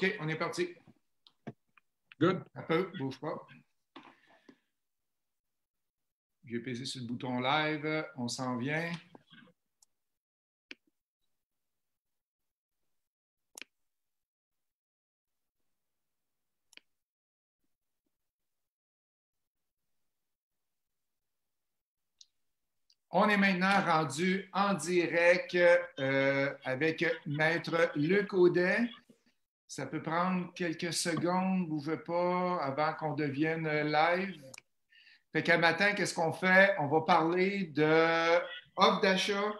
OK, on est parti. Good. Un peu, bouge pas. J'ai pesé sur le bouton live. On s'en vient. On est maintenant rendu en direct avec Maître Luc Audet. Ça peut prendre quelques secondes, bougez pas, avant qu'on devienne live. Fait qu'à matin, qu'est-ce qu'on fait? On va parler de offre d'achat.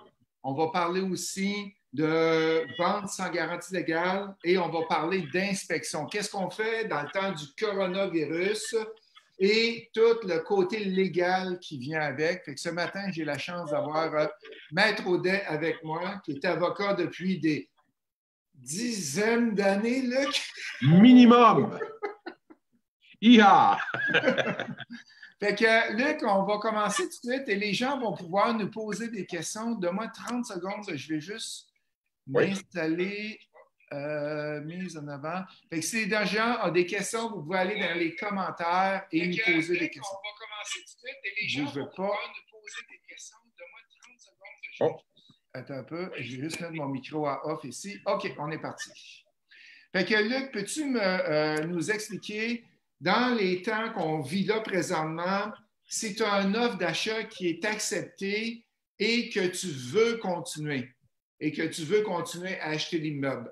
On va parler aussi de vente sans garantie légale et on va parler d'inspection. Qu'est-ce qu'on fait dans le temps du coronavirus et tout le côté légal qui vient avec. Fait que ce matin, j'ai la chance d'avoir Maître Audet avec moi, qui est avocat depuis des dizaines d'années, Luc. Minimum. Iha! Fait que, Luc, on va commencer tout de suite et les gens vont pouvoir nous poser des questions. Donne-moi 30 secondes, je vais juste m'installer, mise en avant. Fait que si les gens ont des questions, vous pouvez aller dans les commentaires et nous poser des questions. On va commencer tout de suite et les gens vont pouvoir nous poser des questions. Donne-moi 30 secondes. Attends un peu, je vais juste mettre mon micro à off ici. OK, on est parti. Fait que, Luc, peux-tu nous expliquer, dans les temps qu'on vit là présentement, si tu as une offre d'achat qui est acceptée et que tu veux continuer, à acheter l'immeuble,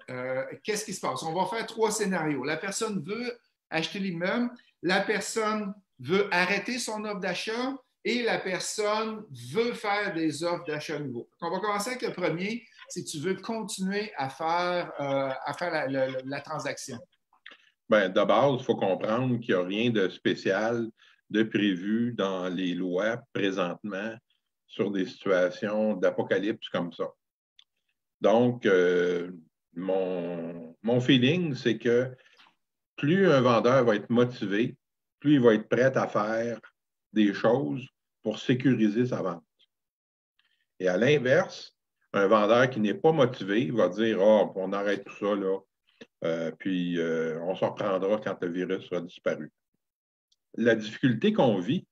qu'est-ce qui se passe? On va faire 3 scénarios. La personne veut acheter l'immeuble, la personne veut arrêter son offre d'achat et la personne veut faire des offres d'achat nouveaux. On va commencer avec le premier, si tu veux continuer à faire la transaction. Bien, de base, il faut comprendre qu'il n'y a rien de spécial, de prévu dans les lois présentement sur des situations d'apocalypse comme ça. Donc, mon feeling, c'est que plus un vendeur va être motivé, plus il va être prêt à faire des choses pour sécuriser sa vente. Et à l'inverse, un vendeur qui n'est pas motivé va dire « Ah, on arrête tout ça, là, puis on se reprendra quand le virus sera disparu. » La difficulté qu'on vit,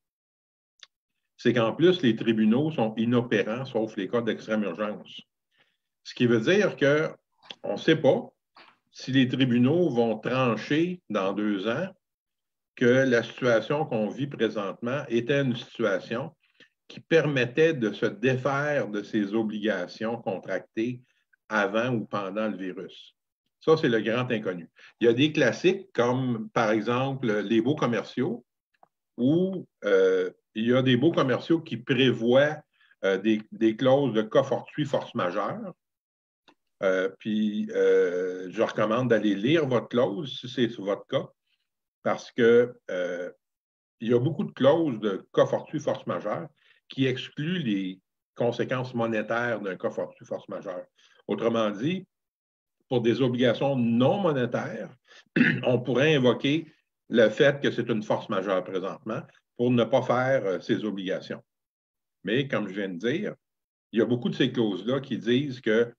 c'est qu'en plus, les tribunaux sont inopérants, sauf les cas d'extrême urgence. Ce qui veut dire qu'on ne sait pas si les tribunaux vont trancher dans 2 ans que la situation qu'on vit présentement était une situation qui permettait de se défaire de ses obligations contractées avant ou pendant le virus. Ça, c'est le grand inconnu. Il y a des classiques comme, par exemple, les baux commerciaux, où il y a des baux commerciaux qui prévoient des clauses de cas fortuit force majeure. Puis, je recommande d'aller lire votre clause, si c'est votre cas, parce que il y a beaucoup de clauses de cas fortuit force majeure qui excluent les conséquences monétaires d'un cas fortuit force majeure. Autrement dit, pour des obligations non monétaires, on pourrait invoquer le fait que c'est une force majeure présentement pour ne pas faire ses obligations. Mais, comme je viens de dire, il y a beaucoup de ces clauses-là qui disent que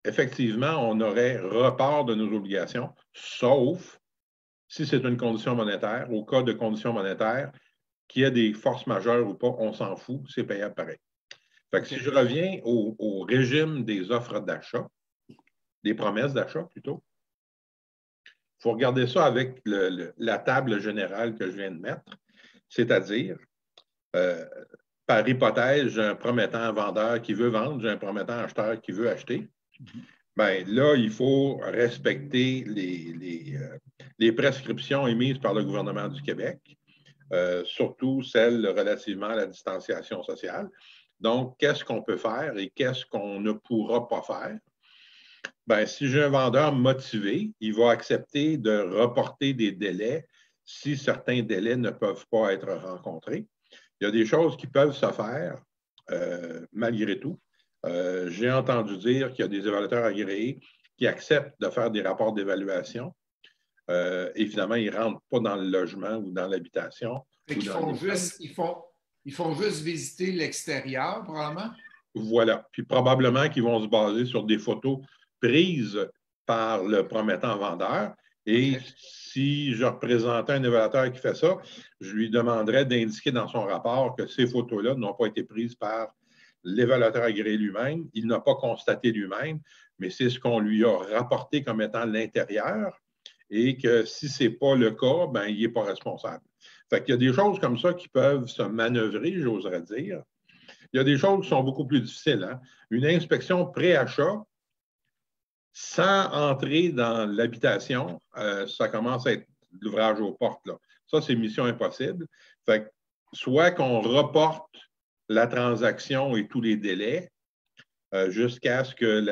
effectivement, on aurait report de nos obligations, sauf si c'est une condition monétaire. Au cas de condition monétaire, qu'il y ait des forces majeures ou pas, on s'en fout, c'est payable pareil. Fait que si je reviens au régime des offres d'achat, des promesses d'achat plutôt, il faut regarder ça avec la table générale que je viens de mettre, c'est-à-dire, par hypothèse, j'ai un promettant vendeur qui veut vendre, j'ai un promettant acheteur qui veut acheter. Bien, là, il faut respecter les prescriptions émises par le gouvernement du Québec, surtout celles relativement à la distanciation sociale. Donc, qu'est-ce qu'on peut faire et qu'est-ce qu'on ne pourra pas faire? Bien, si j'ai un vendeur motivé, il va accepter de reporter des délais si certains délais ne peuvent pas être rencontrés. Il y a des choses qui peuvent se faire malgré tout. J'ai entendu dire qu'il y a des évaluateurs agréés qui acceptent de faire des rapports d'évaluation. Évidemment, ils ne rentrent pas dans le logement ou dans l'habitation. Ils font juste visiter l'extérieur, probablement? Voilà. Puis probablement qu'ils vont se baser sur des photos prises par le promettant vendeur. Et si je représentais un évaluateur qui fait ça, je lui demanderais d'indiquer dans son rapport que ces photos-là n'ont pas été prises par l'évaluateur agréé lui-même. Il n'a pas constaté lui-même, mais c'est ce qu'on lui a rapporté comme étant l'intérieur et que si ce n'est pas le cas, ben, il n'est pas responsable. Fait qu'il y a des choses comme ça qui peuvent se manœuvrer, j'oserais dire. Il y a des choses qui sont beaucoup plus difficiles. Hein? Une inspection pré-achat, sans entrer dans l'habitation, ça commence à être l'ouvrage aux portes. Là. Ça, c'est mission impossible. Fait que, soit qu'on reporte la transaction et tous les délais jusqu'à ce que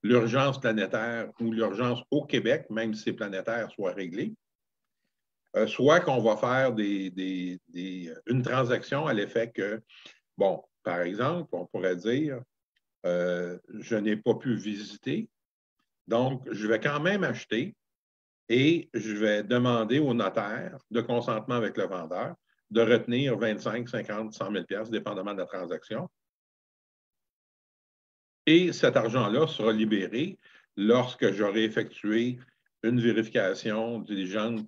l'urgence planétaire ou l'urgence au Québec, même si c'est planétaire, soit réglée. Soit qu'on va faire une transaction à l'effet que, bon, par exemple, on pourrait dire, je n'ai pas pu visiter, donc je vais quand même acheter et je vais demander au notaire de consentement avec le vendeur de retenir 25, 50, 100 000 $, dépendamment de la transaction. Et cet argent-là sera libéré lorsque j'aurai effectué une vérification diligente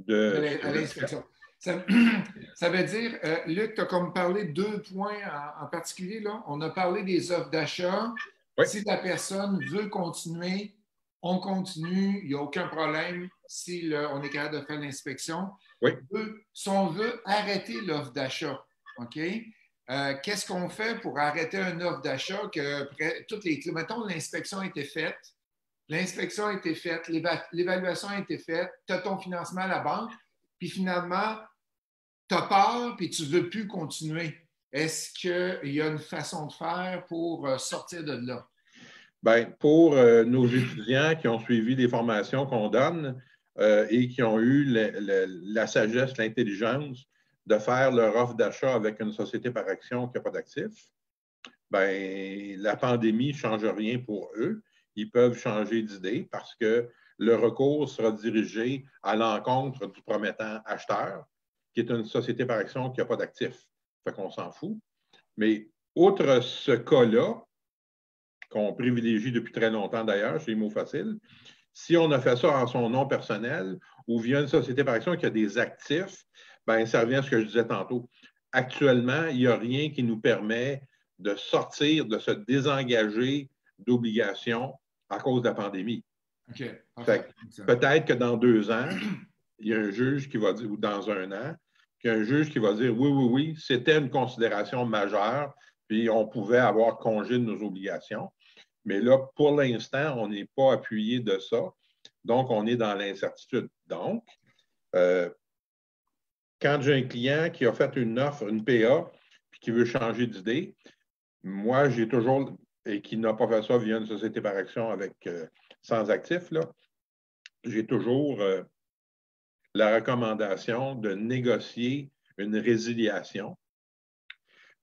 à l'inspection. Ça veut dire, Luc, tu as comme parlé de 2 points en particulier. Là. On a parlé des offres d'achat. Oui. Si la personne veut continuer, on continue, il n'y a aucun problème si on est capable de faire l'inspection. Oui. Si on veut arrêter l'offre d'achat, OK? Qu'est-ce qu'on fait pour arrêter une offre d'achat que mettons, l'inspection a été faite, l'évaluation a été faite, tu as ton financement à la banque, puis finalement, tu as peur, puis tu ne veux plus continuer. Est-ce qu'il y a une façon de faire pour sortir de là? Bien, pour nos étudiants qui ont suivi les formations qu'on donne et qui ont eu la sagesse, l'intelligence de faire leur offre d'achat avec une société par action qui n'a pas d'actifs, bien, la pandémie ne change rien pour eux. Ils peuvent changer d'idée parce que le recours sera dirigé à l'encontre du promettant acheteur, qui est une société par action qui n'a pas d'actifs. Fait qu'on s'en fout. Mais outre ce cas-là, qu'on privilégie depuis très longtemps d'ailleurs, chez Mots Facile, si on a fait ça en son nom personnel ou via une société par action qui a des actifs, bien, ça revient à ce que je disais tantôt. Actuellement, il n'y a rien qui nous permet de sortir, de se désengager d'obligations à cause de la pandémie. Okay. Peut-être que dans 2 ans, il y a un juge qui va dire, ou dans 1 an, qu'il y a un juge qui va dire oui, c'était une considération majeure, puis on pouvait avoir congé de nos obligations. Mais là, pour l'instant, on n'est pas appuyé de ça. Donc, on est dans l'incertitude. Donc, quand j'ai un client qui a fait une offre, une PA, puis qui veut changer d'idée, moi, j'ai toujours, et qui n'a pas fait ça via une société par action avec sans actifs, là, j'ai toujours la recommandation de négocier une résiliation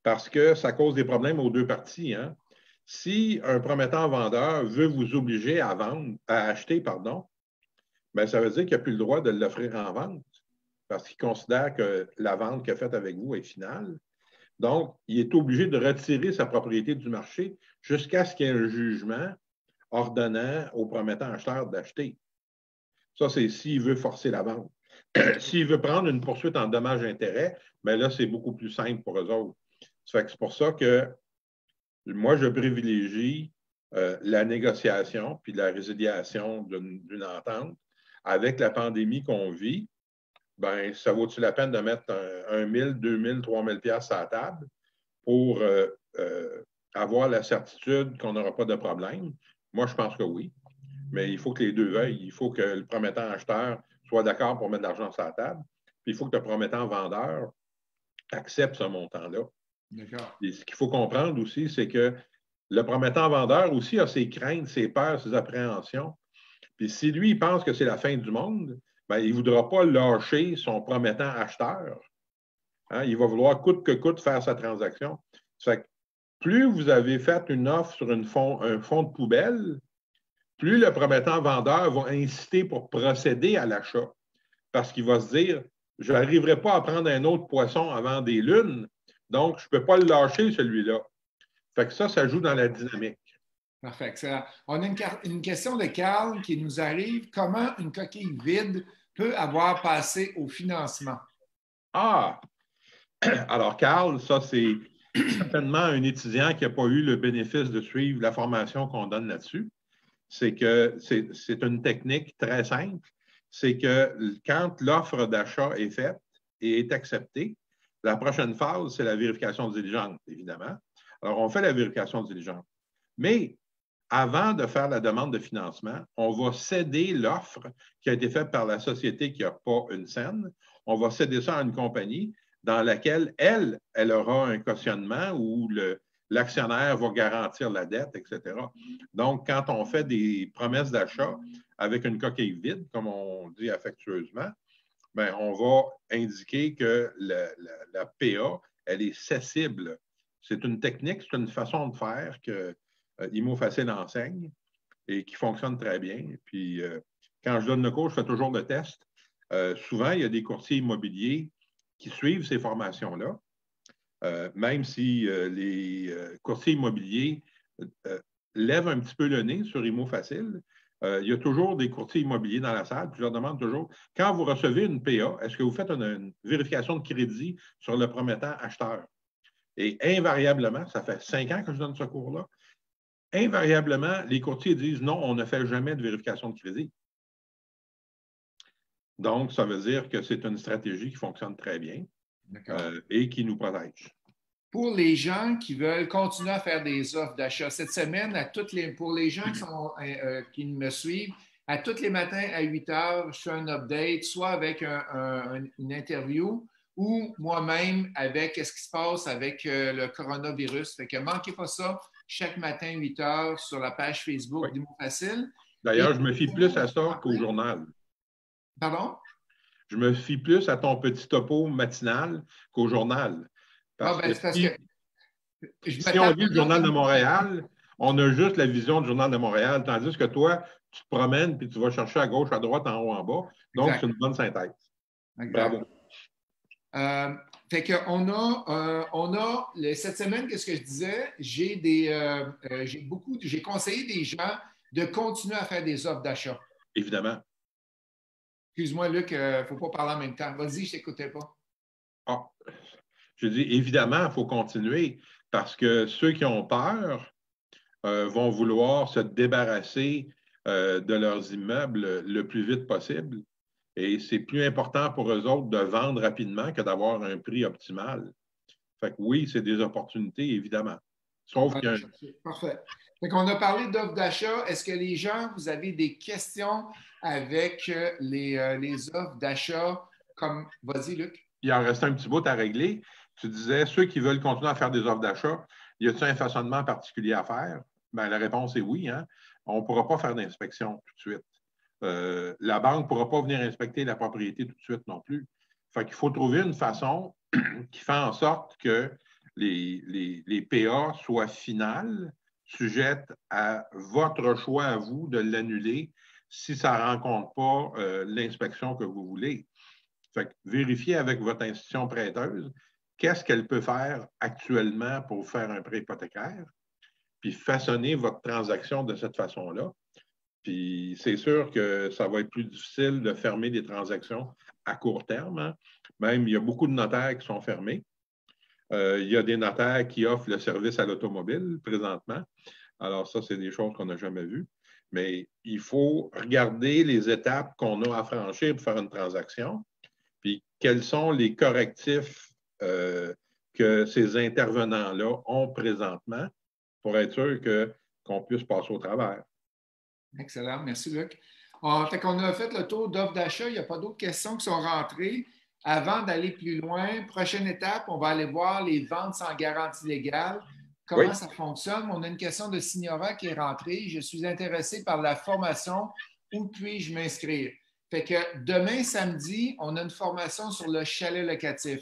parce que ça cause des problèmes aux 2 parties. Hein? Si un promettant vendeur veut vous obliger à acheter, bien, ça veut dire qu'il n'a plus le droit de l'offrir en vente parce qu'il considère que la vente qu'il a faite avec vous est finale. Donc, il est obligé de retirer sa propriété du marché jusqu'à ce qu'il y ait un jugement ordonnant au promettant acheteur d'acheter. Ça, c'est s'il veut forcer la vente. S'il veut prendre une poursuite en dommages-intérêts, bien là, c'est beaucoup plus simple pour eux autres. C'est pour ça que moi, je privilégie la négociation puis la résiliation d'une entente. Avec la pandémie qu'on vit, ben, ça vaut-il la peine de mettre 1 000, 2 000, 3 000 $ à la table pour avoir la certitude qu'on n'aura pas de problème? Moi, je pense que oui. Mais il faut que les deux veuillent. Il faut que le promettant acheteur soit d'accord pour mettre de l'argent sur la table. Puis il faut que le promettant vendeur accepte ce montant-là. D'accord. Et ce qu'il faut comprendre aussi, c'est que le promettant vendeur aussi a ses craintes, ses peurs, ses appréhensions. Puis si lui, il pense que c'est la fin du monde, bien, il ne voudra pas lâcher son promettant acheteur. Hein? Il va vouloir coûte que coûte faire sa transaction. Ça fait que plus vous avez fait une offre sur un fonds de poubelle, plus le promettant vendeur va inciter pour procéder à l'achat. Parce qu'il va se dire, je n'arriverai pas à prendre un autre poisson avant des lunes, donc je ne peux pas le lâcher, celui-là. Fait que ça joue dans la dynamique. Parfait, excellent. On a une question de Carl qui nous arrive. Comment une coquille vide peut avoir passé au financement? Ah! Alors, Carl, ça, c'est certainement un étudiant qui n'a pas eu le bénéfice de suivre la formation qu'on donne là-dessus. C'est que c'est une technique très simple. C'est que quand l'offre d'achat est faite et est acceptée, la prochaine phase, c'est la vérification diligente, évidemment. Alors, on fait la vérification diligente. Mais avant de faire la demande de financement, on va céder l'offre qui a été faite par la société qui n'a pas une scène. On va céder ça à une compagnie dans laquelle elle aura un cautionnement où l'actionnaire va garantir la dette, etc. Donc, quand on fait des promesses d'achat avec une coquille vide, comme on dit affectueusement, bien, on va indiquer que la PA, elle est cessible. C'est une technique, c'est une façon de faire que IMO Facile enseigne et qui fonctionne très bien. Puis, quand je donne le cours, je fais toujours le test. Souvent, il y a des courtiers immobiliers qui suivent ces formations-là, même si les courtiers immobiliers lèvent un petit peu le nez sur IMO Facile. Il y a toujours des courtiers immobiliers dans la salle, puis je leur demande toujours, quand vous recevez une PA, est-ce que vous faites une vérification de crédit sur le promettant acheteur? Et invariablement, ça fait 5 ans que je donne ce cours-là, invariablement, les courtiers disent non, on ne fait jamais de vérification de crédit. Donc, ça veut dire que c'est une stratégie qui fonctionne très bien et qui nous protège. Pour les gens qui veulent continuer à faire des offres d'achat, cette semaine, pour les gens qui me suivent, à tous les matins à 8 heures, je fais un update, soit avec une interview ou moi-même avec ce qui se passe avec le coronavirus. Fait que manquez pas ça chaque matin 8 heures sur la page Facebook d'Imo Facile. D'ailleurs, je me fie plus à ça qu'au journal. Pardon? Je me fie plus à ton petit topo matinal qu'au journal. Parce que si on lit le Journal de Montréal, on a juste la vision du Journal de Montréal, tandis que toi, tu te promènes puis tu vas chercher à gauche, à droite, en haut, en bas. Donc, c'est une bonne synthèse. Bravo. Fait qu'on cette semaine, qu'est-ce que je disais? J'ai conseillé des gens de continuer à faire des offres d'achat. Évidemment. Excuse-moi, Luc, il ne faut pas parler en même temps. Vas-y, je ne t'écoutais pas. Ah, je dis évidemment, il faut continuer parce que ceux qui ont peur vont vouloir se débarrasser de leurs immeubles le plus vite possible. Et c'est plus important pour eux autres de vendre rapidement que d'avoir un prix optimal. Fait que oui, c'est des opportunités, évidemment. Sauf qu'il y a Parfait. Fait qu'on a parlé d'offres d'achat. Est-ce que les gens, vous avez des questions avec les offres d'achat? Vas-y, Luc. Il en reste un petit bout à régler. Tu disais, ceux qui veulent continuer à faire des offres d'achat, y a-t-il un façonnement particulier à faire? Bien, la réponse est oui. Hein? On ne pourra pas faire d'inspection tout de suite. La banque ne pourra pas venir inspecter la propriété tout de suite non plus. Fait qu'il faut trouver une façon qui fait en sorte que les PA soient finales, sujettes à votre choix à vous de l'annuler si ça ne rencontre pas l'inspection que vous voulez. Fait que vérifiez avec votre institution prêteuse qu'est-ce qu'elle peut faire actuellement pour faire un prêt hypothécaire, puis façonner votre transaction de cette façon-là. Puis c'est sûr que ça va être plus difficile de fermer des transactions à court terme. Hein. Même, il y a beaucoup de notaires qui sont fermés. Il y a des notaires qui offrent le service à l'automobile présentement. Alors ça, c'est des choses qu'on n'a jamais vues. Mais il faut regarder les étapes qu'on a à franchir pour faire une transaction, puis quels sont les correctifs que ces intervenants-là ont présentement pour être sûr qu'on puisse passer au travers. Excellent. Merci, Luc. On a fait le tour d'offres d'achat. Il n'y a pas d'autres questions qui sont rentrées. Avant d'aller plus loin, prochaine étape, on va aller voir les ventes sans garantie légale. Comment ça fonctionne? On a une question de Signora qui est rentrée. Je suis intéressé par la formation. Où puis-je m'inscrire? Fait que demain, samedi, on a une formation sur le chalet locatif.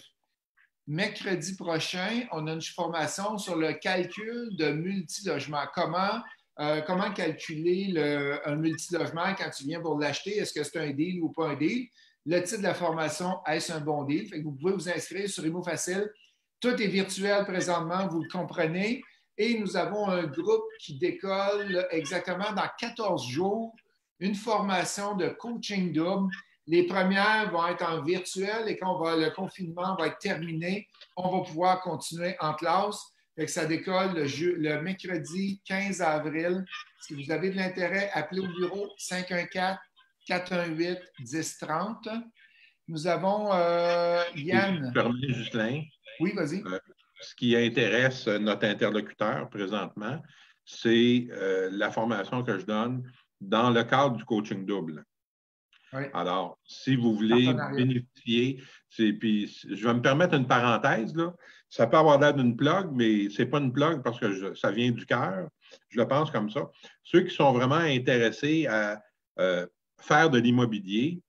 Mercredi prochain, on a une formation sur le calcul de multilogement. Comment calculer un multilogement quand tu viens pour l'acheter? Est-ce que c'est un deal ou pas un deal? Le titre de la formation, est-ce un bon deal? Fait que vous pouvez vous inscrire sur IMO Facile. Tout est virtuel présentement, vous le comprenez. Et nous avons un groupe qui décolle exactement dans 14 jours, une formation de coaching double. Les premières vont être en virtuel et quand le confinement va être terminé, on va pouvoir continuer en classe. Fait que ça décolle le mercredi 15 avril. Si vous avez de l'intérêt, appelez au bureau 514-418-1030. Nous avons Yann. Si tu permets, Ghislain, Oui, vas-y. Ce qui intéresse notre interlocuteur présentement, c'est la formation que je donne dans le cadre du coaching double. Oui. Alors, si vous voulez bénéficier, puis je vais me permettre une parenthèse, là. Ça peut avoir l'air d'une plug, mais ce n'est pas une plug parce que ça vient du cœur. Je le pense comme ça. Ceux qui sont vraiment intéressés à faire de l'immobilier,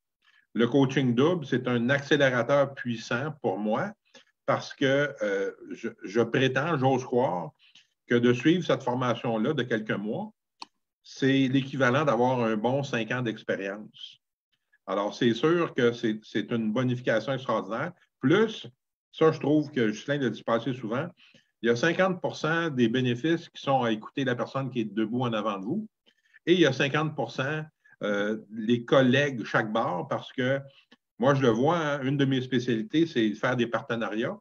le coaching double, c'est un accélérateur puissant pour moi parce que je prétends, j'ose croire, que de suivre cette formation-là de quelques mois, c'est l'équivalent d'avoir un bon 5 ans d'expérience. Alors, c'est sûr que c'est une bonification extraordinaire. Plus, ça, je trouve que Ghislain l'a dit passer souvent, il y a 50 des bénéfices qui sont à écouter la personne qui est debout en avant de vous et il y a 50 les collègues chaque bar parce que moi, je le vois, hein, une de mes spécialités, c'est faire des partenariats.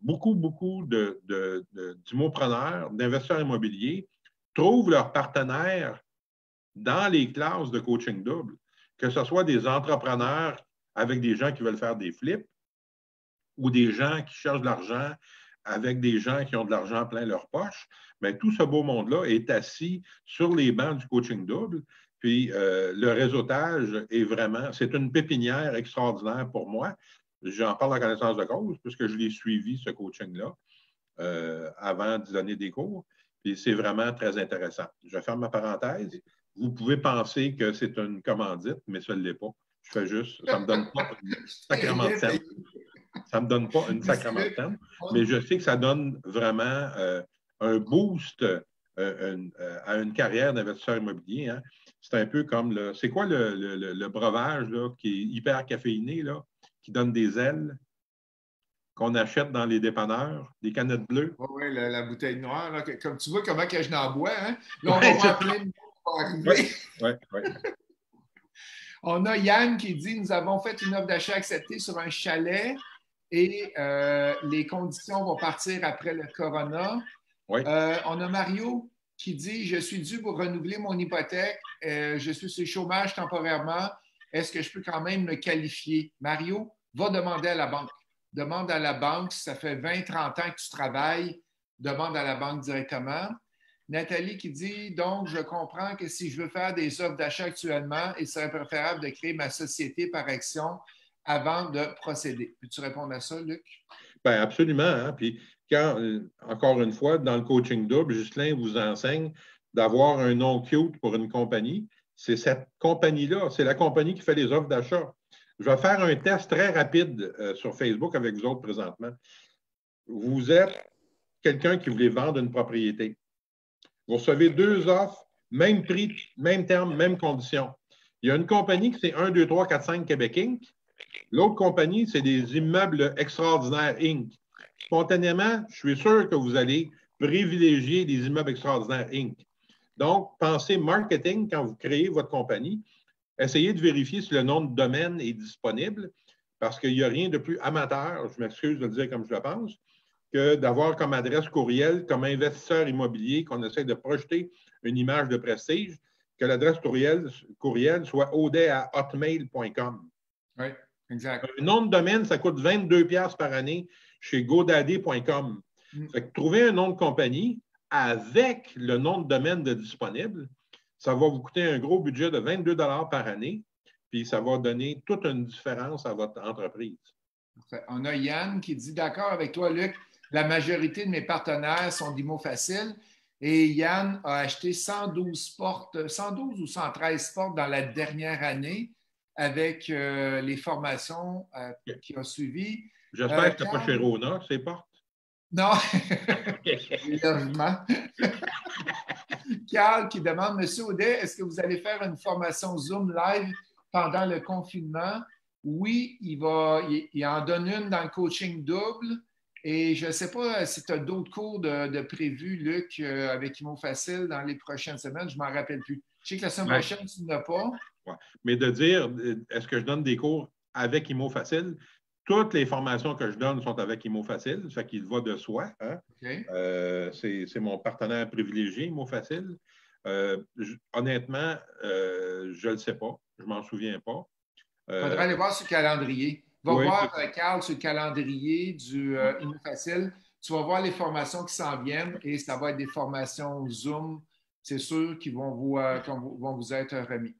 Beaucoup d'immopreneurs, d'investisseurs immobiliers trouvent leurs partenaires dans les classes de coaching double, que ce soit des entrepreneurs avec des gens qui veulent faire des flips ou des gens qui cherchent de l'argent avec des gens qui ont de l'argent plein leur poche. Mais tout ce beau monde-là est assis sur les bancs du coaching double. Puis le réseautage est vraiment, c'est une pépinière extraordinaire pour moi. J'en parle en connaissance de cause, puisque je l'ai suivi, ce coaching-là, avant d'y donner des cours. Puis c'est vraiment très intéressant. Je ferme ma parenthèse. Vous pouvez penser que c'est une commandite, mais ça ne l'est pas. Je fais juste, ça ne me donne pas une sacrement de scène. Ça ne me donne pas une sacrement de scène, mais je sais que ça donne vraiment un boost à une carrière d'investisseur immobilier. Hein. C'est un peu comme c'est quoi le breuvage là, qui est hyper caféiné, là, qui donne des ailes, qu'on achète dans les dépanneurs, des canettes bleues? Oui, la bouteille noire. Là, comme tu vois comment que je n'en bois. Hein? Là, on va voir plein de monde arriver. Oui. On a Yann qui dit « Nous avons fait une offre d'achat acceptée sur un chalet et les conditions vont partir après le corona. Oui. On a Mario qui dit « Je suis dû pour renouveler mon hypothèque. Je suis sur le chômage temporairement. Est-ce que je peux quand même me qualifier? » Mario, va demander à la banque. Demande à la banque, si ça fait 20-30 ans que tu travailles, demande à la banque directement. Nathalie qui dit « Donc, je comprends que si je veux faire des offres d'achat actuellement, il serait préférable de créer ma société par action avant de procéder. » Peux-tu répondre à ça, Luc? Bien, absolument. Hein? Puis, encore une fois, dans le coaching double, Ghislain vous enseigne d'avoir un nom cute pour une compagnie. C'est cette compagnie-là, c'est la compagnie qui fait les offres d'achat. Je vais faire un test très rapide sur Facebook avec vous autres présentement. Vous êtes quelqu'un qui voulait vendre une propriété. Vous recevez 2 offres, même prix, même terme, même conditions. Il y a une compagnie qui c'est 1, 2, 3, 4, 5 Québec Inc. L'autre compagnie, c'est des immeubles extraordinaires Inc. Spontanément, je suis sûr que vous allez privilégier les immeubles extraordinaires Inc. Donc, pensez marketing quand vous créez votre compagnie. Essayez de vérifier si le nom de domaine est disponible parce qu'il n'y a rien de plus amateur, je m'excuse de le dire comme je le pense, que d'avoir comme adresse courriel, comme investisseur immobilier, qu'on essaie de projeter une image de prestige, que l'adresse courriel soit audet@hotmail.com. Oui, exact. Un nom de domaine, ça coûte 22$ par année chez godaddy.com. Fait que trouver un nom de compagnie avec le nom de domaine de disponible, ça va vous coûter un gros budget de 22$ par année, puis ça va donner toute une différence à votre entreprise. On a Yann qui dit « D'accord avec toi, Luc, la majorité de mes partenaires sont d'IMO Facile. » Et Yann a acheté 112 ou 113 portes dans la dernière année avec les formations qu'il a suivies. J'espère que ce n'est pas chez Rona, ces portes. Non, heureusement. Carl qui demande, Monsieur Audet, est-ce que vous allez faire une formation Zoom live pendant le confinement? Oui, il en donne une dans le coaching double Et je ne sais pas si tu as d'autres cours de prévus, Luc, avec Imo Facile dans les prochaines semaines. Je ne m'en rappelle plus. Je sais que la semaine Ouais. prochaine, tu n'as pas. Ouais. Mais de dire, est-ce que je donne des cours avec IMO Facile? Toutes les formations que je donne sont avec IMO Facile, ça fait qu'il va de soi. Hein? OK. C'est mon partenaire privilégié, IMO Facile. Honnêtement, je ne le sais pas. Je ne m'en souviens pas. Il faudra aller voir sur le calendrier. Va Oui, voir, Carl, sur le calendrier du ouais, Imo Facile. Tu vas voir les formations qui s'en viennent et ça va être des formations Zoom. C'est sûr qu'ils vont vous être remis.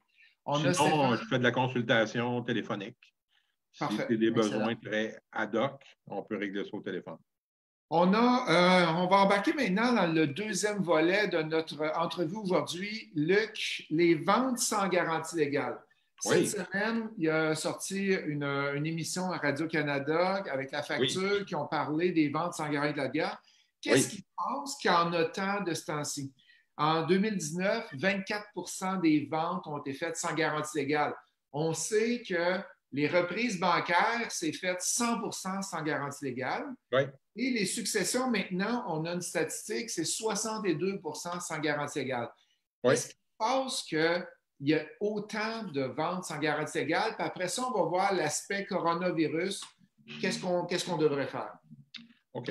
On a sinon, Stéphane. je fais de la consultation téléphonique. Si Parfait. c'est des Excellent. besoins très ad hoc, on peut régler ça au téléphone. On va embarquer maintenant dans le deuxième volet de notre entrevue aujourd'hui. Luc, les ventes sans garantie légale. Cette Oui, semaine, il a sorti une émission à Radio-Canada avec la oui, facture qui ont parlé des ventes sans garantie légale. Qu'est-ce oui, qui se passe quand on a tant de ce temps-ci? En 2019, 24 des ventes ont été faites sans garantie légale. On sait que les reprises bancaires, c'est fait 100 sans garantie légale. oui, Et les successions, maintenant, on a une statistique, c'est 62 sans garantie légale. oui. Qu'est-ce qui se passe qu'il y a autant de ventes sans garantie légale? Puis après ça, on va voir l'aspect coronavirus. Qu'est-ce qu'on devrait faire? OK.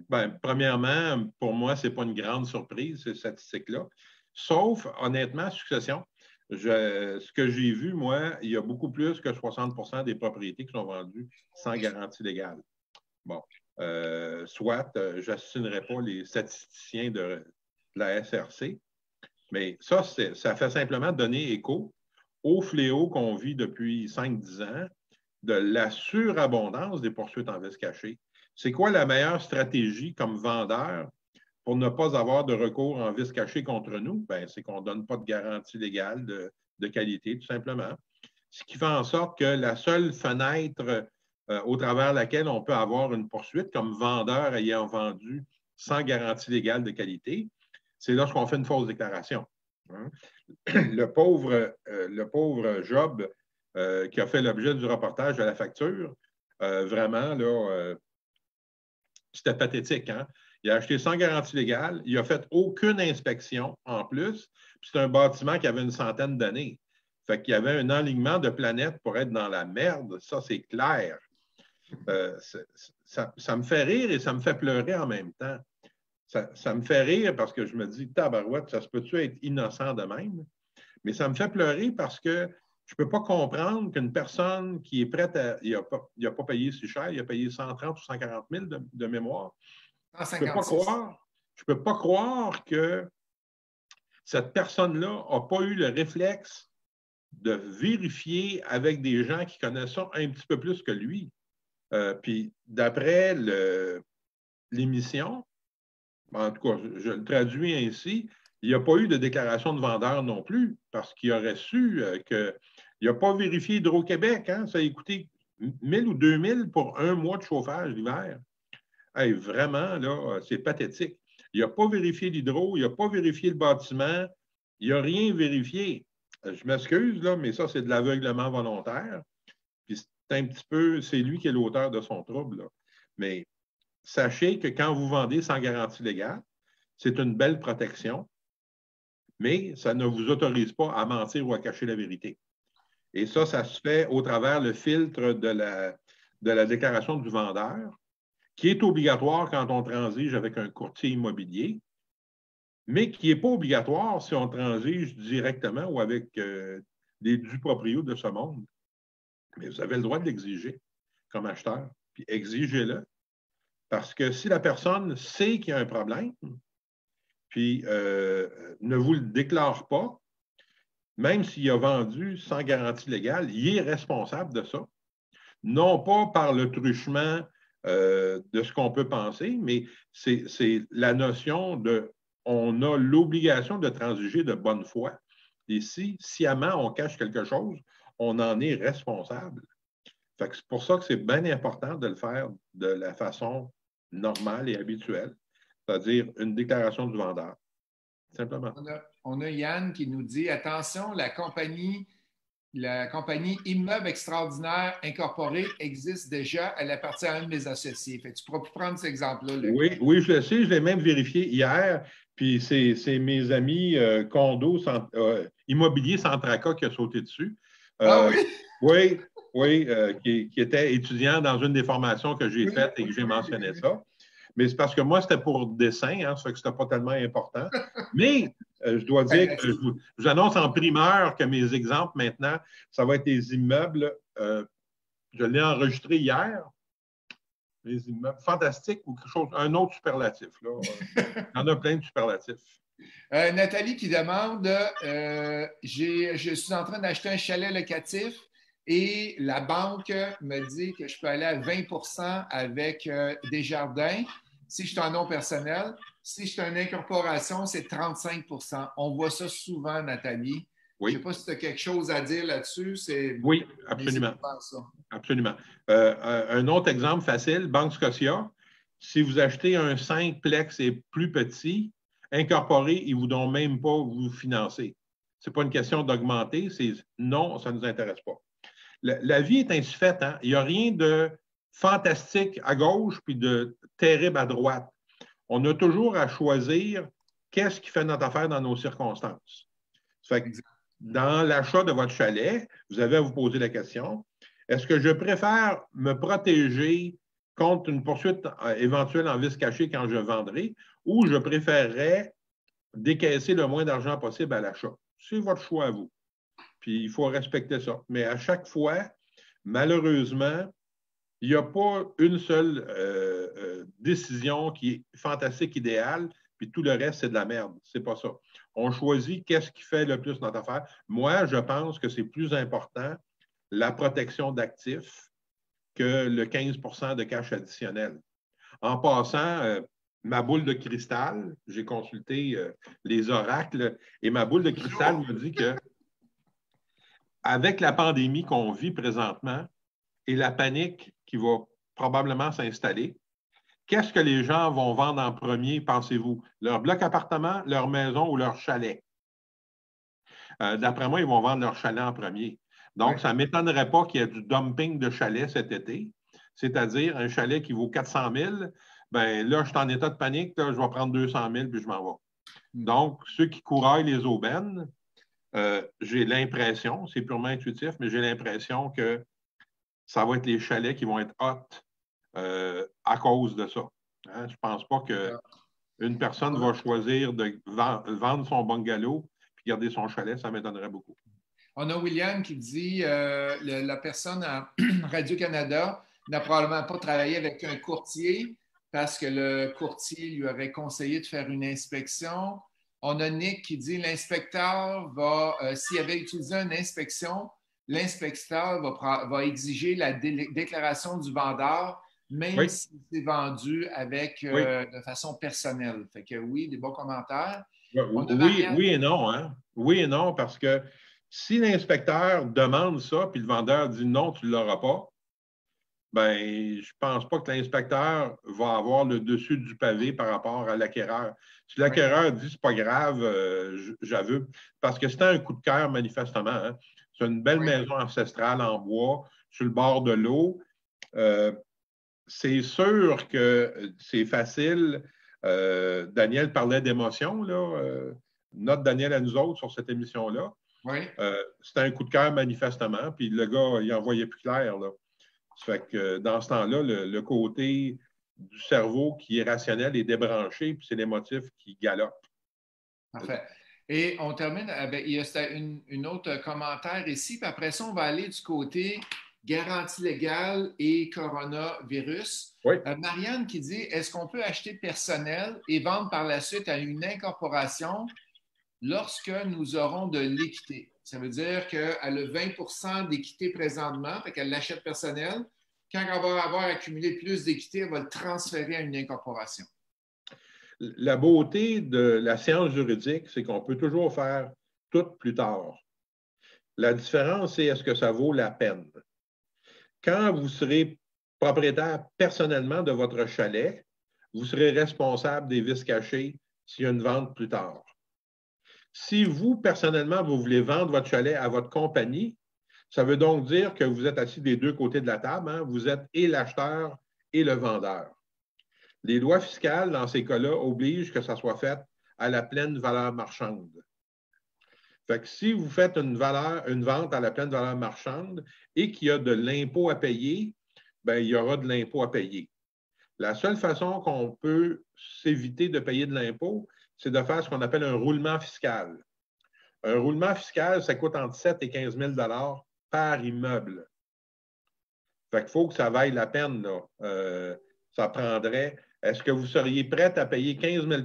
Ben, premièrement, pour moi, ce n'est pas une grande surprise, ces statistiques-là. Sauf, honnêtement, succession. Ce que j'ai vu, moi, il y a beaucoup plus que 60 des propriétés qui sont vendues sans garantie légale. Bon, soit, je n'assassinerai pas les statisticiens de la SRC, mais ça fait simplement donner écho au fléau qu'on vit depuis 5-10 ans de la surabondance des poursuites en vice caché. C'est quoi la meilleure stratégie comme vendeur pour ne pas avoir de recours en vice caché contre nous? Ben, c'est qu'on ne donne pas de garantie légale de qualité, tout simplement. Ce qui fait en sorte que la seule fenêtre au travers de laquelle on peut avoir une poursuite comme vendeur ayant vendu sans garantie légale de qualité, c'est lorsqu'on fait une fausse déclaration. Hein? Le pauvre Job qui a fait l'objet du reportage de la facture, vraiment, là, c'était pathétique. Hein? Il a acheté sans garantie légale, il n'a fait aucune inspection en plus, puis c'est un bâtiment qui avait une centaine d'années. Fait qu'il y avait un alignement de planètes pour être dans la merde, ça c'est clair. Ça me fait rire et ça me fait pleurer en même temps. Ça me fait rire parce que je me dis, tabarouette, ça se peut-tu être innocent de même? Mais ça me fait pleurer parce que je ne peux pas comprendre qu'une personne qui est prête à. Il n'a pas payé si cher, il a payé 130 ou 140 000 de mémoire. Je ne peux pas 156. croire. Je peux pas croire que cette personne-là n'a pas eu le réflexe de vérifier avec des gens qui connaissent ça un petit peu plus que lui. Puis d'après l'émission, en tout cas, je le traduis ainsi, il n'y a pas eu de déclaration de vendeur non plus, parce qu'il aurait su qu'il n'a pas vérifié Hydro-Québec. Hein, ça a coûté 1000 ou 2000 pour un mois de chauffage l'hiver. Hey, vraiment, là, c'est pathétique. Il n'a pas vérifié l'hydro, il n'a pas vérifié le bâtiment, il n'a rien vérifié. Je m'excuse, là, mais ça, c'est de l'aveuglement volontaire. Puis c'est un petit peu, c'est lui qui est l'auteur de son trouble. Là. Mais sachez que quand vous vendez sans garantie légale, c'est une belle protection, mais ça ne vous autorise pas à mentir ou à cacher la vérité. Et ça se fait au travers le filtre de la déclaration du vendeur, qui est obligatoire quand on transige avec un courtier immobilier, mais qui n'est pas obligatoire si on transige directement ou avec des du-proprio de ce monde. Mais vous avez le droit de l'exiger comme acheteur, puis exigez-le. Parce que si la personne sait qu'il y a un problème, puis ne vous le déclare pas, même s'il a vendu sans garantie légale, il est responsable de ça. Non pas par le truchement de ce qu'on peut penser, mais c'est la notion de on a l'obligation de transiger de bonne foi. Et si sciemment on cache quelque chose, on en est responsable. Fait que c'est pour ça que c'est bien important de le faire de la façon normale et habituelle, c'est-à-dire une déclaration du vendeur, simplement. On a Yann qui nous dit attention, la compagnie la compagnie Immeuble Extraordinaire Incorporée existe déjà. Elle appartient à un de mes associés. Fait que tu pourras plus prendre cet exemple-là, Luc. Oui, oui, je le sais. Je l'ai même vérifié hier. Puis c'est mes amis immobilier Centraca qui a sauté dessus. Ah Euh, oui? oui, oui, qui était étudiant dans une des formations que j'ai Oui, faites et oui, que j'ai oui, j'ai mentionné vu. ça. Mais c'est parce que moi, c'était pour dessin, hein, ça fait que c'était pas tellement important. Mais je dois Ben, dire que merci. je vous annonce en primeur que mes exemples maintenant, ça va être des immeubles. Je l'ai enregistré hier, les immeubles fantastiques ou quelque chose, un autre superlatif. Là. Il y en a plein de superlatifs. Nathalie qui demande je suis en train d'acheter un chalet locatif et la banque me dit que je peux aller à 20 avec Desjardins si je suis en nom personnel. Si je suis en incorporation, c'est 35. On voit ça souvent, Nathalie. Je ne sais Oui, pas si tu as quelque chose à dire là-dessus. oui, N'hésite absolument. pas à faire ça. Absolument. Un autre exemple facile, Banque Scotia, si vous achetez un 5plex et plus petit, incorporé, ils ne vous donnent même pas vous financer. Ce n'est pas une question d'augmenter, c'est non, ça ne nous intéresse pas. La vie est ainsi faite. Hein? Il n'y a rien de fantastique à gauche puis de terrible à droite. On a toujours à choisir qu'est-ce qui fait notre affaire dans nos circonstances. Ça fait que dans l'achat de votre chalet, vous avez à vous poser la question, est-ce que je préfère me protéger contre une poursuite éventuelle en vice caché quand je vendrai ou je préférerais décaisser le moins d'argent possible à l'achat? C'est votre choix à vous. Puis il faut respecter ça. Mais à chaque fois, malheureusement, il n'y a pas une seule décision qui est fantastique, idéale, puis tout le reste, c'est de la merde. C'est pas ça. On choisit qu'est-ce qui fait le plus notre affaire. Moi, je pense que c'est plus important la protection d'actifs que le 15 de cash additionnel. En passant, ma boule de cristal, j'ai consulté les oracles et ma boule de cristal me dit que avec la pandémie qu'on vit présentement et la panique qui va probablement s'installer, qu'est-ce que les gens vont vendre en premier, pensez-vous? Leur bloc appartement, leur maison ou leur chalet? D'après moi, ils vont vendre leur chalet en premier. Donc, Ouais. ça ne m'étonnerait pas qu'il y ait du dumping de chalets cet été, c'est-à-dire un chalet qui vaut 400 000. Ben là, je suis en état de panique, là, je vais prendre 200 000 puis je m'en vais. Donc, ceux qui couraillent les aubaines, j'ai l'impression, c'est purement intuitif, mais j'ai l'impression que ça va être les chalets qui vont être hot à cause de ça. Hein? Je ne pense pas qu'une personne va choisir de vendre son bungalow puis garder son chalet, ça m'étonnerait beaucoup. On a William qui dit la personne à Radio-Canada n'a probablement pas travaillé avec un courtier parce que le courtier lui aurait conseillé de faire une inspection. On a Nick qui dit l'inspecteur va, s'il avait utilisé une inspection, l'inspecteur va exiger la déclaration du vendeur, même Oui, si c'est vendu avec, oui. de façon personnelle. Fait que oui, des bons commentaires. On a Oui, Marianne. oui et non, hein? Oui et non, parce que si l'inspecteur demande ça, puis le vendeur dit non, tu ne l'auras pas, ben, je ne pense pas que l'inspecteur va avoir le dessus du pavé par rapport à l'acquéreur. Si l'acquéreur dit c'est pas grave, j'avoue, parce que c'était un coup de cœur manifestement. Hein? C'est une belle Oui. maison ancestrale en bois sur le bord de l'eau. C'est sûr que c'est facile. Daniel parlait d'émotion, là. Notre Daniel à nous autres sur cette émission-là. Oui. C'était un coup de cœur manifestement, puis le gars, il en voyait plus clair, là. Ça fait que dans ce temps-là, le côté du cerveau qui est rationnel est débranché, puis c'est l'émotif qui galope. Parfait. Et on termine avec, il y a une autre commentaire ici, puis après ça, on va aller du côté garantie légale et coronavirus. Oui, Marianne qui dit, est-ce qu'on peut acheter personnel et vendre par la suite à une incorporation lorsque nous aurons de l'équité? Ça veut dire qu'elle a 20 d'équité présentement, fait qu'elle l'achète personnel. Quand elle va avoir accumulé plus d'équité, elle va le transférer à une incorporation. la beauté de la science juridique, c'est qu'on peut toujours faire tout plus tard. La différence, c'est est-ce que ça vaut la peine? Quand vous serez propriétaire personnellement de votre chalet, vous serez responsable des vices cachés s'il y a une vente plus tard. Si vous, personnellement, vous voulez vendre votre chalet à votre compagnie, Ça veut donc dire que vous êtes assis des deux côtés de la table, hein? Vous êtes et l'acheteur et le vendeur. Les lois fiscales, dans ces cas-là, obligent que ça soit fait à la pleine valeur marchande. Fait que si vous faites une vente à la pleine valeur marchande et qu'il y a de l'impôt à payer, bien, il y aura de l'impôt à payer. La seule façon qu'on peut s'éviter de payer de l'impôt, c'est de faire ce qu'on appelle un roulement fiscal. Un roulement fiscal, ça coûte entre 7 et 15 000 par immeuble. Fait qu'il faut que ça vaille la peine, là. Ça prendrait. Est-ce que vous seriez prête à payer 15 000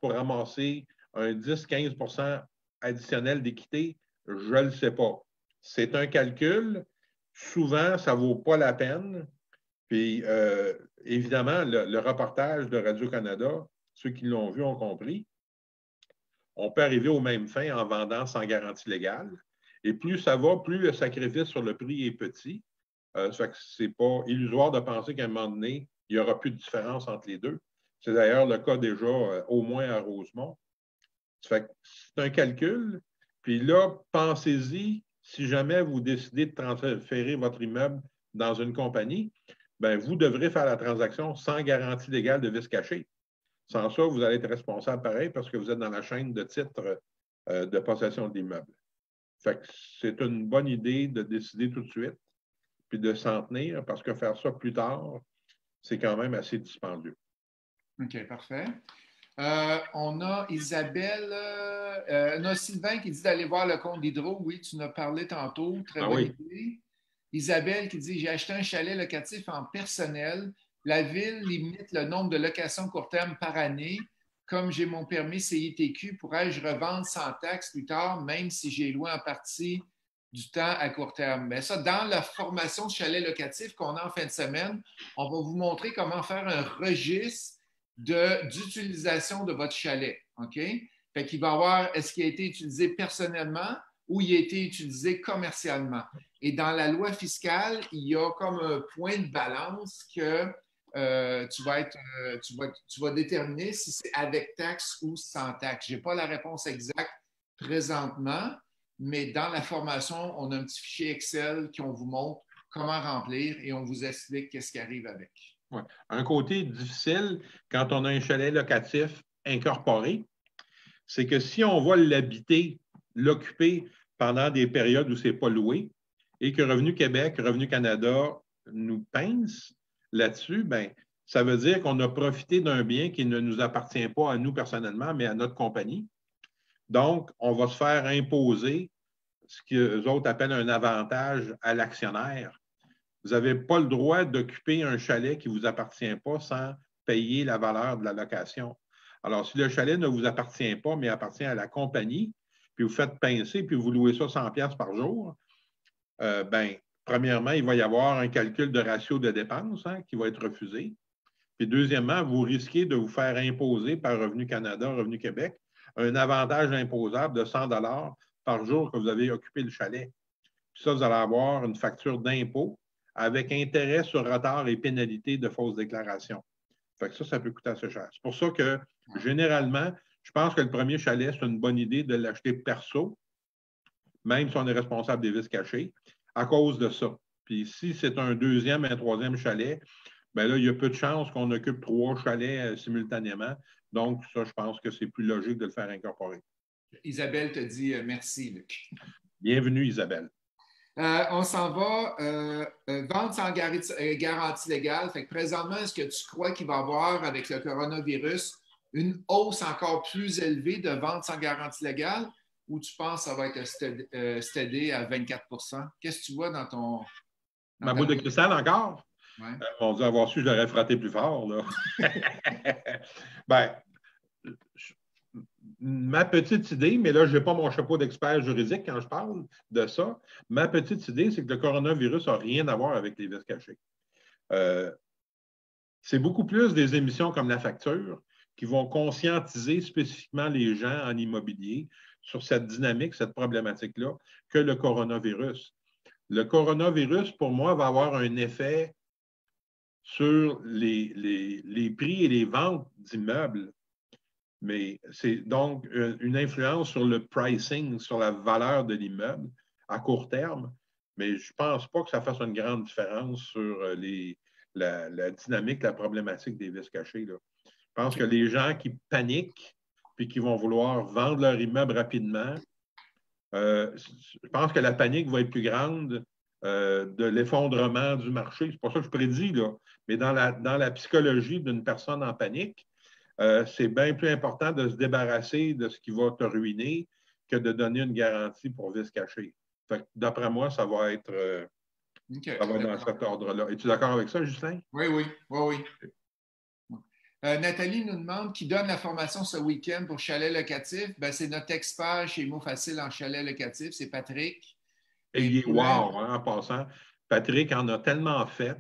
pour ramasser un 10-15 additionnel d'équité? Je ne le sais pas. C'est un calcul. Souvent, ça ne vaut pas la peine. Puis, évidemment, le reportage de Radio-Canada, ceux qui l'ont vu ont compris. On peut arriver aux mêmes fins en vendant sans garantie légale. Et plus ça va, plus le sacrifice sur le prix est petit. Ça fait que ce n'est pas illusoire de penser qu'à un moment donné, il n'y aura plus de différence entre les deux. C'est d'ailleurs le cas déjà au moins à Rosemont. Ça fait que c'est un calcul. Puis là, pensez-y, si jamais vous décidez de transférer votre immeuble dans une compagnie, bien, vous devrez faire la transaction sans garantie légale de vice caché. Sans ça, vous allez être responsable pareil parce que vous êtes dans la chaîne de titres de possession de l'immeuble. Fait que c'est une bonne idée de décider tout de suite puis de s'en tenir parce que faire ça plus tard, c'est quand même assez dispendieux. OK, parfait. On a Isabelle, on a Sylvain qui dit d'aller voir le compte d'Hydro. Oui, tu en as parlé tantôt. Très bonne idée. Isabelle qui dit, j'ai acheté un chalet locatif en personnel. La ville limite le nombre de locations court terme par année. Comme j'ai mon permis CITQ, pourrais-je revendre sans taxe plus tard, même si j'ai loué en partie du temps à court terme? Mais ça, dans la formation de chalet locatif qu'on a en fin de semaine, on va vous montrer comment faire un registre d'utilisation de votre chalet. OK? Fait qu'il va y avoir est-ce qu'il a été utilisé personnellement ou il a été utilisé commercialement. Et dans la loi fiscale, il y a comme un point de balance que tu vas déterminer si c'est avec taxe ou sans taxe. Je n'ai pas la réponse exacte présentement, mais dans la formation, on a un petit fichier Excel qu'on vous montre comment remplir et on vous explique qu'est-ce qui arrive avec. Ouais. Un côté difficile quand on a un chalet locatif incorporé, c'est que si on va l'habiter, l'occuper pendant des périodes où ce n'est pas loué et que Revenu Québec, Revenu Canada nous pince là-dessus, bien, ça veut dire qu'on a profité d'un bien qui ne nous appartient pas à nous personnellement, mais à notre compagnie. Donc, on va se faire imposer ce qu'eux autres appellent un avantage à l'actionnaire. Vous n'avez pas le droit d'occuper un chalet qui ne vous appartient pas sans payer la valeur de la location. Alors, si le chalet ne vous appartient pas, mais appartient à la compagnie, puis vous faites pincer, puis vous louez ça 100$ par jour, bien, premièrement, il va y avoir un calcul de ratio de dépenses qui va être refusé. Puis deuxièmement, vous risquez de vous faire imposer par Revenu Canada, Revenu Québec, un avantage imposable de 100$ par jour que vous avez occupé le chalet. Puis ça, vous allez avoir une facture d'impôt avec intérêt sur retard et pénalité de fausses déclarations. Fait que ça peut coûter assez cher. C'est pour ça que, généralement, je pense que le premier chalet, c'est une bonne idée de l'acheter perso, même si on est responsable des vices cachés, à cause de ça. Puis si c'est un deuxième et un troisième chalet, bien là, il y a peu de chances qu'on occupe 3 chalets simultanément. Donc, ça, je pense que c'est plus logique de le faire incorporer. Isabelle te dit merci, Luc. Bienvenue, Isabelle. On s'en va. Vente sans garantie légale. Fait que présentement, est-ce que tu crois qu'il va y avoir, avec le coronavirus, une hausse encore plus élevée de vente sans garantie légale ou tu penses que ça va être steady à 24%? Qu'est-ce que tu vois dans ton... Ma boule de cristal encore? Ouais. On dit avoir su, je l'aurais frotté plus fort. Là. Ben, ma petite idée, mais là, je n'ai pas mon chapeau d'expert juridique quand je parle de ça. Ma petite idée, c'est que le coronavirus n'a rien à voir avec les vices cachés. C'est beaucoup plus des émissions comme la facture qui vont conscientiser spécifiquement les gens en immobilier sur cette dynamique, cette problématique-là, que le coronavirus. Le coronavirus, pour moi, va avoir un effet sur les prix et les ventes d'immeubles. Mais c'est donc une influence sur le pricing, sur la valeur de l'immeuble à court terme. mais je ne pense pas que ça fasse une grande différence sur la dynamique, la problématique des vis cachées, là. Je pense que les gens qui paniquent puis qui vont vouloir vendre leur immeuble rapidement, je pense que la panique va être plus grande de l'effondrement du marché. C'est pas ça que je prédis, là. Mais dans la psychologie d'une personne en panique, c'est bien plus important de se débarrasser de ce qui va te ruiner que de donner une garantie pour vis caché. D'après moi, ça va être, ça va être dans cet ordre-là. Es-tu d'accord avec ça, Justin? Oui, oui, oui, oui. Nathalie nous demande qui donne la formation ce week-end pour chalet locatif. Ben, c'est notre expert chez Mots Facile en chalet locatif, c'est Patrick. Et il est wow, hein, en passant. Patrick en a tellement fait.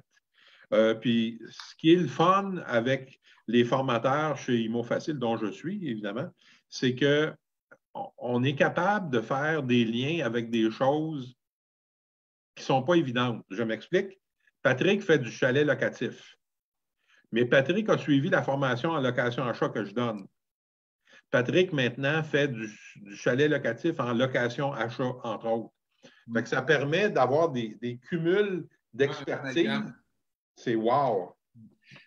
Puis, ce qui est le fun avec les formateurs chez Imo Facile, dont je suis, évidemment, c'est qu'on est capable de faire des liens avec des choses qui ne sont pas évidentes. Je m'explique. Patrick fait du chalet locatif. Mais Patrick a suivi la formation en location achat que je donne. Patrick, maintenant, fait du chalet locatif en location achat, entre autres. Fait que ça permet d'avoir des cumuls d'expertise. C'est wow.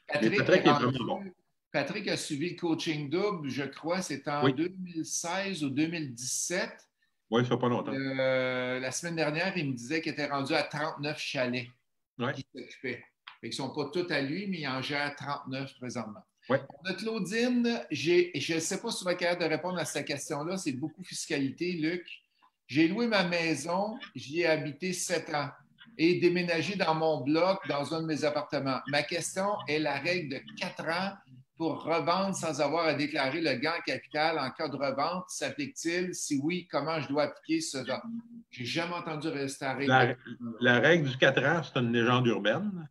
Patrick est vraiment bon. Patrick a suivi le coaching double, je crois, c'est en 2016 ou 2017. Oui, ça fait pas longtemps. La semaine dernière, il me disait qu'il était rendu à 39 chalets qui s'occupaient. Ils ne sont pas tous à lui, mais il en gère 39 présentement. Ouais. On a Claudine, je ne sais pas si tu vas être capable de répondre à cette question-là, c'est beaucoup fiscalité, Luc. J'ai loué ma maison, j'y ai habité 7 ans et déménagé dans mon bloc, dans un de mes appartements. Ma question est la règle de 4 ans pour revendre sans avoir à déclarer le gain en capital en cas de revente. S'applique-t-il? Si oui, comment je dois appliquer cela? Je n'ai jamais entendu rester à règle. La règle du 4 ans, c'est une légende urbaine.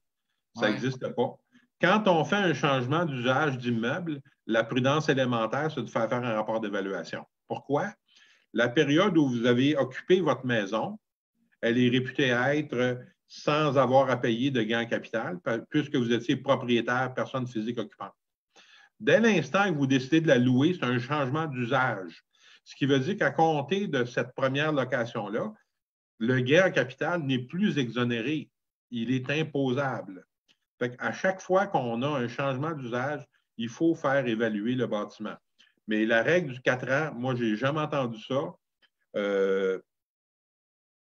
Ça n'existe pas. Quand on fait un changement d'usage d'immeuble, la prudence élémentaire, c'est de faire un rapport d'évaluation. Pourquoi? La période où vous avez occupé votre maison, elle est réputée être sans avoir à payer de gain en capital, puisque vous étiez propriétaire, personne physique occupante. Dès l'instant que vous décidez de la louer, c'est un changement d'usage. Ce qui veut dire qu'à compter de cette première location-là, le gain en capital n'est plus exonéré. Il est imposable. Fait qu'à chaque fois qu'on a un changement d'usage, il faut faire évaluer le bâtiment. Mais la règle du 4 ans, moi, je n'ai jamais entendu ça.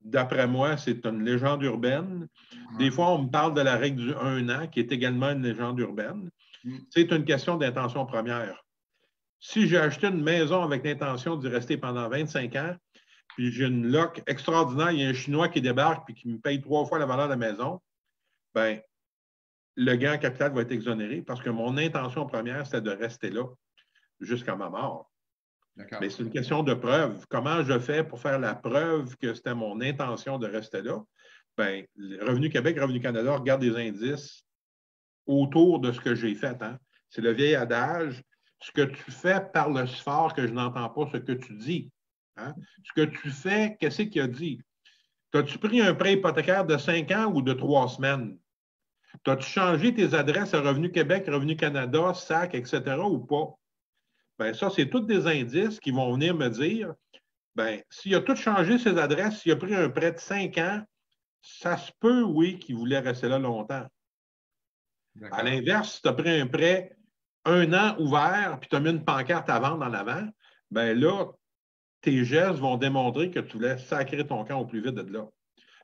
D'après moi, c'est une légende urbaine. Des fois, on me parle de la règle du 1 an, qui est également une légende urbaine. C'est une question d'intention première. Si j'ai acheté une maison avec l'intention d'y rester pendant 25 ans, puis j'ai une loc extraordinaire, il y a un Chinois qui débarque puis qui me paye 3 fois la valeur de la maison, bien, le gain en capital va être exonéré parce que mon intention première, c'était de rester là jusqu'à ma mort. Mais c'est une question de preuve. Comment je fais pour faire la preuve que c'était mon intention de rester là? Bien, Revenu Québec, Revenu Canada regarde des indices autour de ce que j'ai fait. Hein? C'est le vieil adage, ce que tu fais parle si fort que je n'entends pas ce que tu dis. Hein? Ce que tu fais, qu'est-ce qu'il a dit? As-tu pris un prêt hypothécaire de 5 ans ou de 3 semaines? As-tu changé tes adresses à Revenu Québec, Revenu Canada, SAC, etc. ou pas? Bien, ça, c'est tous des indices qui vont venir me dire, bien, s'il a tout changé ses adresses, s'il a pris un prêt de 5 ans, ça se peut, oui, qu'il voulait rester là longtemps. À l'inverse, si tu as pris un prêt 1 an ouvert, puis tu as mis une pancarte à vendre en avant, bien là, tes gestes vont démontrer que tu voulais sacrer ton camp au plus vite de là.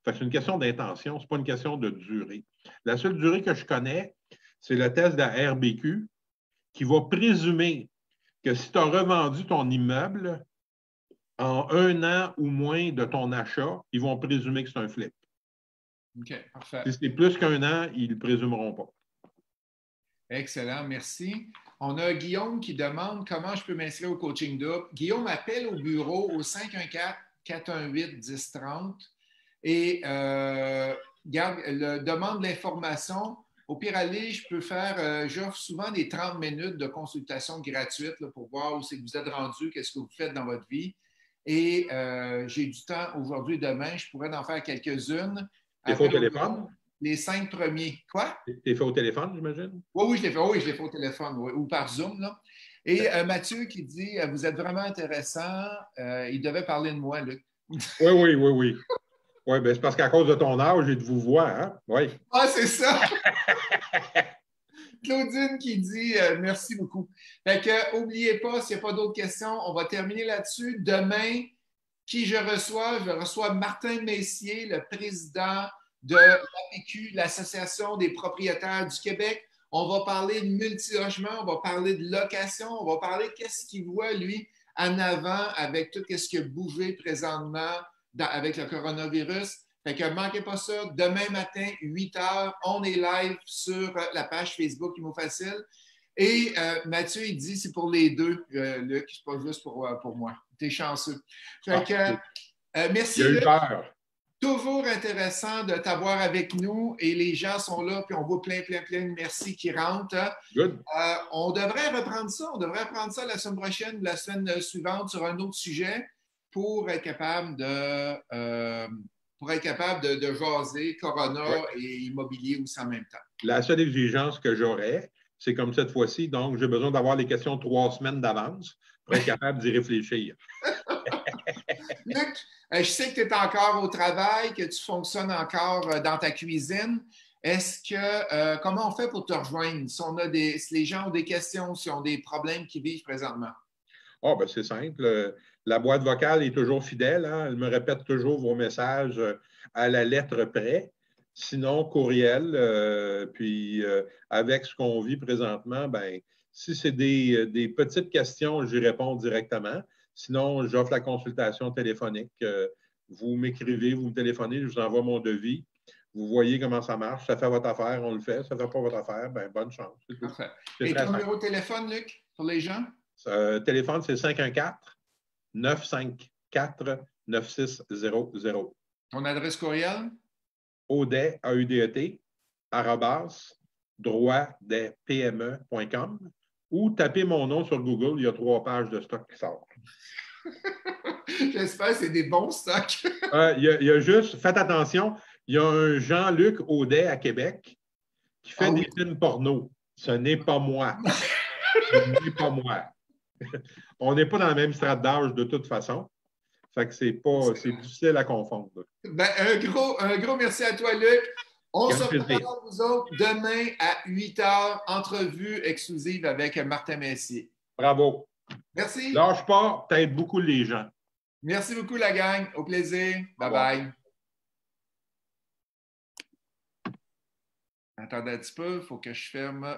Fait que c'est une question d'intention, ce n'est pas une question de durée. La seule durée que je connais, c'est le test de la RBQ qui va présumer que si tu as revendu ton immeuble en 1 an ou moins de ton achat, ils vont présumer que c'est un flip. OK, parfait. Si c'est plus qu'1 an, ils ne le présumeront pas. Excellent, merci. On a Guillaume qui demande comment je peux m'inscrire au coaching double. Guillaume appelle au bureau au 514-418-1030 et demande l'information. Au pire aller, je peux faire, j'offre souvent des 30 minutes de consultation gratuite là, pour voir où c'est que vous êtes rendu, qu'est-ce que vous faites dans votre vie. Et j'ai du temps aujourd'hui et demain, je pourrais en faire quelques-unes. T'es fait au téléphone? Les 5 premiers. Quoi? T'es fait au téléphone, j'imagine? Oui, je l'ai fait. Oui, je l'ai fait au téléphone ou par Zoom. Là. Et Mathieu qui dit vous êtes vraiment intéressant. Il devait parler de moi, Luc. Oui. Oui, bien, c'est parce qu'à cause de ton âge et de vous voir, hein? Oui. Ah, c'est ça! Claudine qui dit merci beaucoup. Fait que, n'oubliez pas, s'il n'y a pas d'autres questions, on va terminer là-dessus. Demain, qui je reçois? Je reçois Martin Messier, le président de l'APQ, l'Association des propriétaires du Québec. On va parler de multilogement, on va parler de location, on va parler de qu'est-ce qu'il voit, lui, en avant avec tout ce qui a bougé présentement avec le coronavirus. Fait que manquez pas ça. Demain matin, 8 heures, on est live sur la page Facebook Imo Facile. Et Mathieu, il dit c'est pour les deux, Luc, c'est pas juste pour moi. T'es chanceux. Fait que, merci, Il a eu Luc. peur. Toujours intéressant de t'avoir avec nous et les gens sont là, puis on voit plein de merci qui rentrent. Good. On devrait reprendre ça. On devrait reprendre ça la semaine prochaine, la semaine suivante sur un autre sujet pour être capable de jaser Corona et immobilier aussi en même temps. La seule exigence que j'aurais, c'est comme cette fois-ci, donc j'ai besoin d'avoir les questions 3 semaines d'avance pour être capable d'y réfléchir. Luc, je sais que tu es encore au travail, que tu fonctionnes encore dans ta cuisine. Comment on fait pour te rejoindre? Si les gens ont des questions, s'ils ont des problèmes qu'ils vivent présentement? Ah, ben c'est simple. La boîte vocale est toujours fidèle. Hein? Elle me répète toujours vos messages à la lettre près. Sinon, courriel. Puis, avec ce qu'on vit présentement, ben, si c'est des petites questions, j'y réponds directement. Sinon, j'offre la consultation téléphonique. Vous m'écrivez, vous me téléphonez, je vous envoie mon devis. Vous voyez comment ça marche. Ça fait votre affaire, on le fait. Ça ne fait pas votre affaire, ben, bonne chance. Parfait. Et ton numéro de téléphone, Luc, pour les gens? Téléphone, c'est 514-954-9600. Ton adresse courriel? Audet, AUDET, droitdespme.com ou tapez mon nom sur Google, il y a 3 pages de stock qui sortent. J'espère que c'est des bons stocks. Il y a juste, faites attention, il y a un Jean-Luc Audet à Québec qui fait des films porno. Ce n'est pas moi. Ce n'est pas moi. On n'est pas dans la même strate d'âge de toute façon. Fait que c'est difficile à confondre. Ben, un gros merci à toi, Luc. On se reparle, vous autres, demain à 8 h, entrevue exclusive avec Martin Messier. Bravo. Merci. Lâche pas, t'aides beaucoup les gens. Merci beaucoup, la gang. Au plaisir. Bye-bye. Attendez un petit peu, il faut que je ferme